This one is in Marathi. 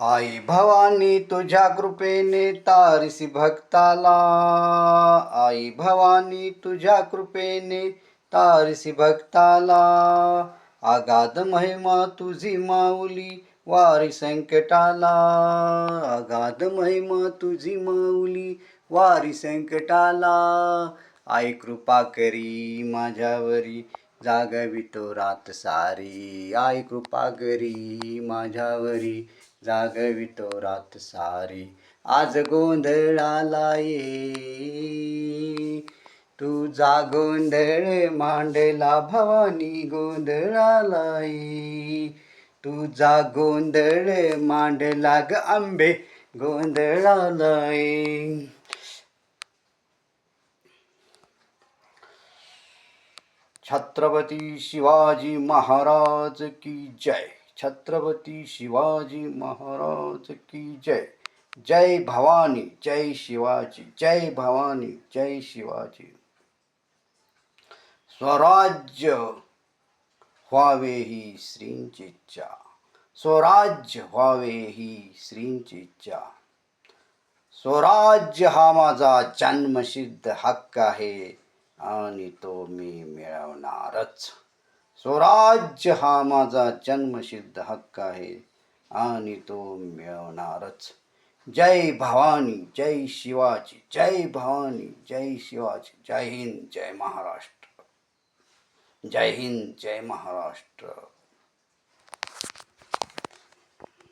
आई भवानी तुझ्या कृपेने तारिसी भक्ताला. आई भवानी तुझ्या कृपेने तारिसी भक्ताला. अगाध महिमा तुझी माऊली वारी संकटाला. अगाध महिमा तुझी माऊली वारी संकटाला. आई कृपा करी माझ्यावरी जागवितो रात सारी. आई कृपा करी माझ्यावरी जागवितो रात सारी. आज गोंधळाला ये तुझा गोंधळ मांडला भवानी गोंधळाला ये. तुझा गोंधळ मांडला ग आंबे गोंधळाला ये. छत्रपती शिवाजी महाराज की जय. छत्रपती शिवाजी महाराज की जय. जय भवानी जय शिवाजी. जय भवानी जय शिवाजी. स्वराज्य व्हावे ही श्रींची इच्छा. स्वराज्य व्हावे ही श्रींची इच्छा. स्वराज्य हा माझा जन्मसिद्ध हक्क आहे आणि तो मी मिळवणारच. स्वराज्य हा माझा जन्मसिद्ध हक्क आहे आणि तो मिळवणारच. जय भवानी जय शिवाजी. जय भवानी जय शिवाजी. जय हिंद जय महाराष्ट्र. जय हिंद जय महाराष्ट्र.